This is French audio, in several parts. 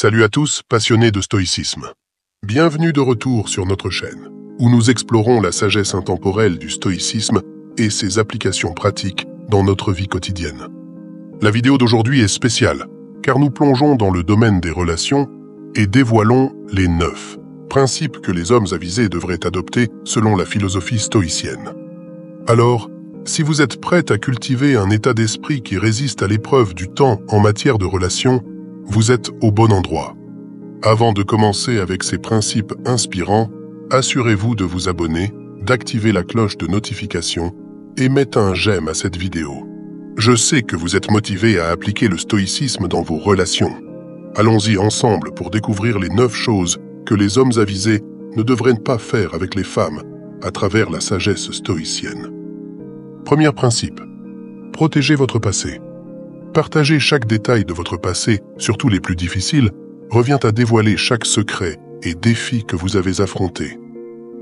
Salut à tous, passionnés de stoïcisme. Bienvenue de retour sur notre chaîne, où nous explorons la sagesse intemporelle du stoïcisme et ses applications pratiques dans notre vie quotidienne. La vidéo d'aujourd'hui est spéciale, car nous plongeons dans le domaine des relations et dévoilons les 9 principes que les hommes avisés devraient adopter selon la philosophie stoïcienne. Alors, si vous êtes prêts à cultiver un état d'esprit qui résiste à l'épreuve du temps en matière de relations, vous êtes au bon endroit. Avant de commencer avec ces principes inspirants, assurez-vous de vous abonner, d'activer la cloche de notification et mettez un j'aime à cette vidéo. Je sais que vous êtes motivés à appliquer le stoïcisme dans vos relations. Allons-y ensemble pour découvrir les 9 choses que les hommes avisés ne devraient pas faire avec les femmes à travers la sagesse stoïcienne. Premier principe. Protégez votre passé. Partager chaque détail de votre passé, surtout les plus difficiles, revient à dévoiler chaque secret et défi que vous avez affronté.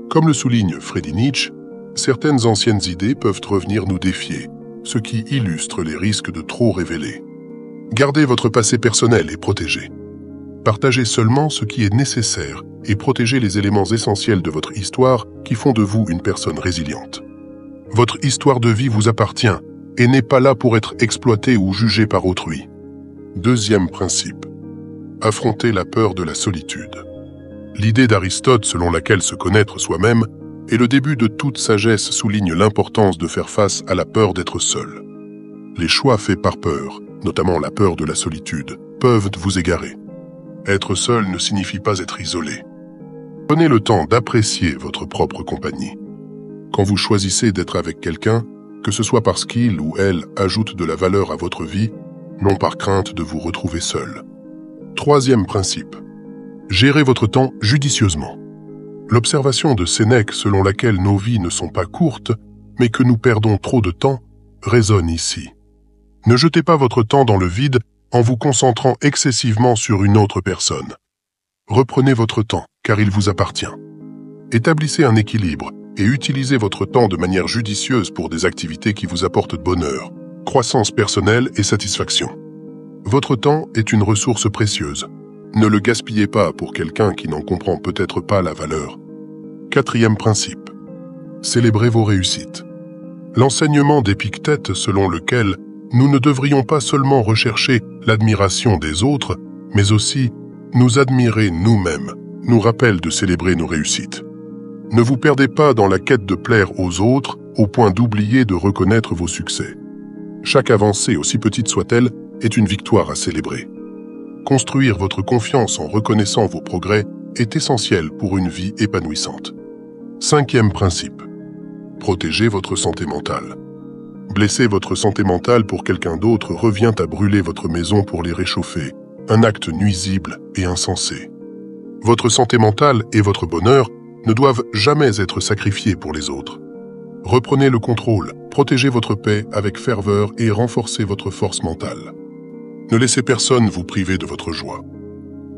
Comme le souligne Friedrich Nietzsche, certaines anciennes idées peuvent revenir nous défier, ce qui illustre les risques de trop révéler. Gardez votre passé personnel et protégez. Partagez seulement ce qui est nécessaire et protégez les éléments essentiels de votre histoire qui font de vous une personne résiliente. Votre histoire de vie vous appartient et n'est pas là pour être exploitée ou jugée par autrui. Deuxième principe. Affrontez la peur de la solitude. L'idée d'Aristote selon laquelle se connaître soi-même est le début de toute sagesse souligne l'importance de faire face à la peur d'être seul. Les choix faits par peur, notamment la peur de la solitude, peuvent vous égarer. Être seul ne signifie pas être isolé. Prenez le temps d'apprécier votre propre compagnie. Quand vous choisissez d'être avec quelqu'un, que ce soit parce qu'il ou elle ajoute de la valeur à votre vie, non par crainte de vous retrouver seul. Troisième principe. Gérez votre temps judicieusement. L'observation de Sénèque selon laquelle nos vies ne sont pas courtes, mais que nous perdons trop de temps, résonne ici. Ne jetez pas votre temps dans le vide en vous concentrant excessivement sur une autre personne. Reprenez votre temps, car il vous appartient. Établissez un équilibre et utilisez votre temps de manière judicieuse pour des activités qui vous apportent bonheur, croissance personnelle et satisfaction. Votre temps est une ressource précieuse. Ne le gaspillez pas pour quelqu'un qui n'en comprend peut-être pas la valeur. Quatrième principe. Célébrez vos réussites. L'enseignement d'Épictète selon lequel nous ne devrions pas seulement rechercher l'admiration des autres, mais aussi nous admirer nous-mêmes, nous rappelle de célébrer nos réussites. Ne vous perdez pas dans la quête de plaire aux autres au point d'oublier de reconnaître vos succès. Chaque avancée, aussi petite soit-elle, est une victoire à célébrer. Construire votre confiance en reconnaissant vos progrès est essentiel pour une vie épanouissante. Cinquième principe. Protégez votre santé mentale. Blesser votre santé mentale pour quelqu'un d'autre revient à brûler votre maison pour les réchauffer, un acte nuisible et insensé. Votre santé mentale et votre bonheur ne doivent jamais être sacrifiés pour les autres. Reprenez le contrôle, protégez votre paix avec ferveur et renforcez votre force mentale. Ne laissez personne vous priver de votre joie.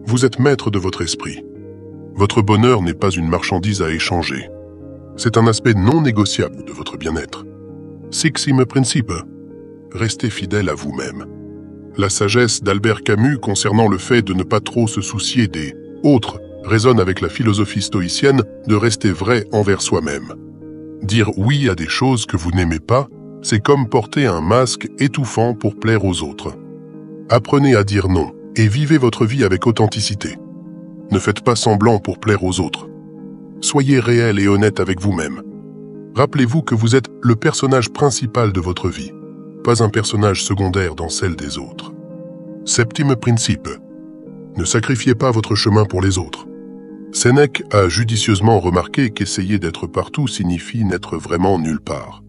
Vous êtes maître de votre esprit. Votre bonheur n'est pas une marchandise à échanger. C'est un aspect non négociable de votre bien-être. Sixtime principe. Restez fidèle à vous-même. La sagesse d'Albert Camus concernant le fait de ne pas trop se soucier des autres résonne avec la philosophie stoïcienne de rester vrai envers soi-même. Dire oui à des choses que vous n'aimez pas, c'est comme porter un masque étouffant pour plaire aux autres. Apprenez à dire non et vivez votre vie avec authenticité. Ne faites pas semblant pour plaire aux autres. Soyez réel et honnête avec vous-même. Rappelez-vous que vous êtes le personnage principal de votre vie, pas un personnage secondaire dans celle des autres. Septième principe. Ne sacrifiez pas votre chemin pour les autres. Sénèque a judicieusement remarqué qu'essayer d'être partout signifie n'être vraiment nulle part.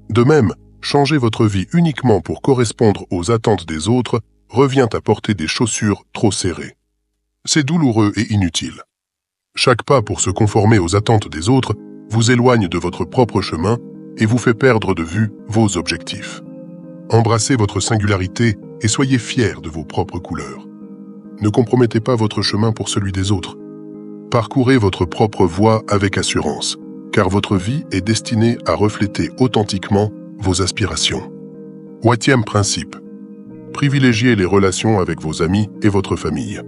De même, changer votre vie uniquement pour correspondre aux attentes des autres revient à porter des chaussures trop serrées. C'est douloureux et inutile. Chaque pas pour se conformer aux attentes des autres vous éloigne de votre propre chemin et vous fait perdre de vue vos objectifs. Embrassez votre singularité et soyez fiers de vos propres couleurs. Ne compromettez pas votre chemin pour celui des autres. Parcourez votre propre voie avec assurance, car votre vie est destinée à refléter authentiquement vos aspirations. Huitième principe. Privilégiez les relations avec vos amis et votre famille.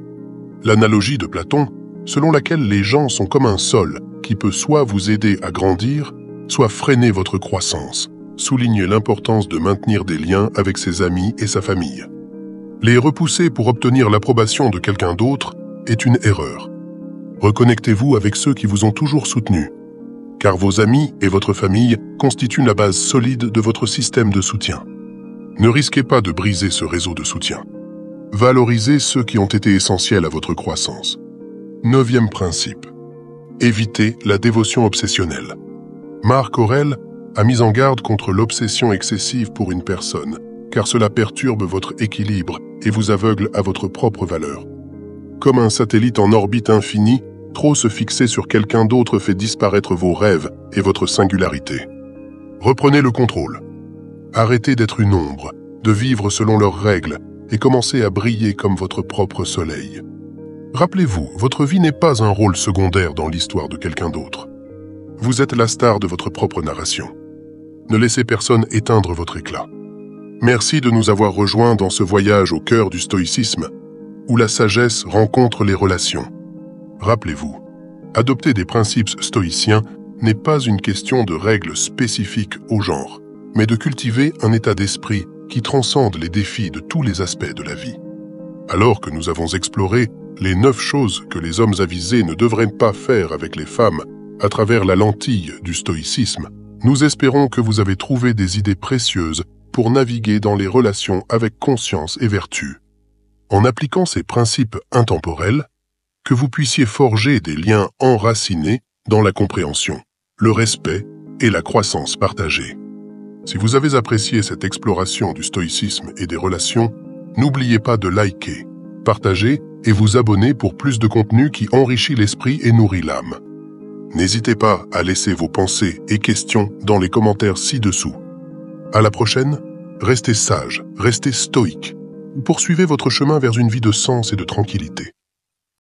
L'analogie de Platon, selon laquelle les gens sont comme un sol qui peut soit vous aider à grandir, soit freiner votre croissance, souligne l'importance de maintenir des liens avec ses amis et sa famille. Les repousser pour obtenir l'approbation de quelqu'un d'autre est une erreur. Reconnectez-vous avec ceux qui vous ont toujours soutenu, car vos amis et votre famille constituent la base solide de votre système de soutien. Ne risquez pas de briser ce réseau de soutien. Valorisez ceux qui ont été essentiels à votre croissance. 9e principe. Évitez la dévotion obsessionnelle. Marc Aurèle a mis en garde contre l'obsession excessive pour une personne, car cela perturbe votre équilibre et vous aveugle à votre propre valeur. Comme un satellite en orbite infinie, trop se fixer sur quelqu'un d'autre fait disparaître vos rêves et votre singularité. Reprenez le contrôle. Arrêtez d'être une ombre, de vivre selon leurs règles et commencez à briller comme votre propre soleil. Rappelez-vous, votre vie n'est pas un rôle secondaire dans l'histoire de quelqu'un d'autre. Vous êtes la star de votre propre narration. Ne laissez personne éteindre votre éclat. Merci de nous avoir rejoints dans ce voyage au cœur du stoïcisme, où la sagesse rencontre les relations. Rappelez-vous, adopter des principes stoïciens n'est pas une question de règles spécifiques au genre, mais de cultiver un état d'esprit qui transcende les défis de tous les aspects de la vie. Alors que nous avons exploré les 9 choses que les hommes avisés ne devraient pas faire avec les femmes à travers la lentille du stoïcisme, nous espérons que vous avez trouvé des idées précieuses pour naviguer dans les relations avec conscience et vertu. En appliquant ces principes intemporels, que vous puissiez forger des liens enracinés dans la compréhension, le respect et la croissance partagée. Si vous avez apprécié cette exploration du stoïcisme et des relations, n'oubliez pas de liker, partager et vous abonner pour plus de contenu qui enrichit l'esprit et nourrit l'âme. N'hésitez pas à laisser vos pensées et questions dans les commentaires ci-dessous. À la prochaine, restez sage, restez stoïque. Poursuivez votre chemin vers une vie de sens et de tranquillité.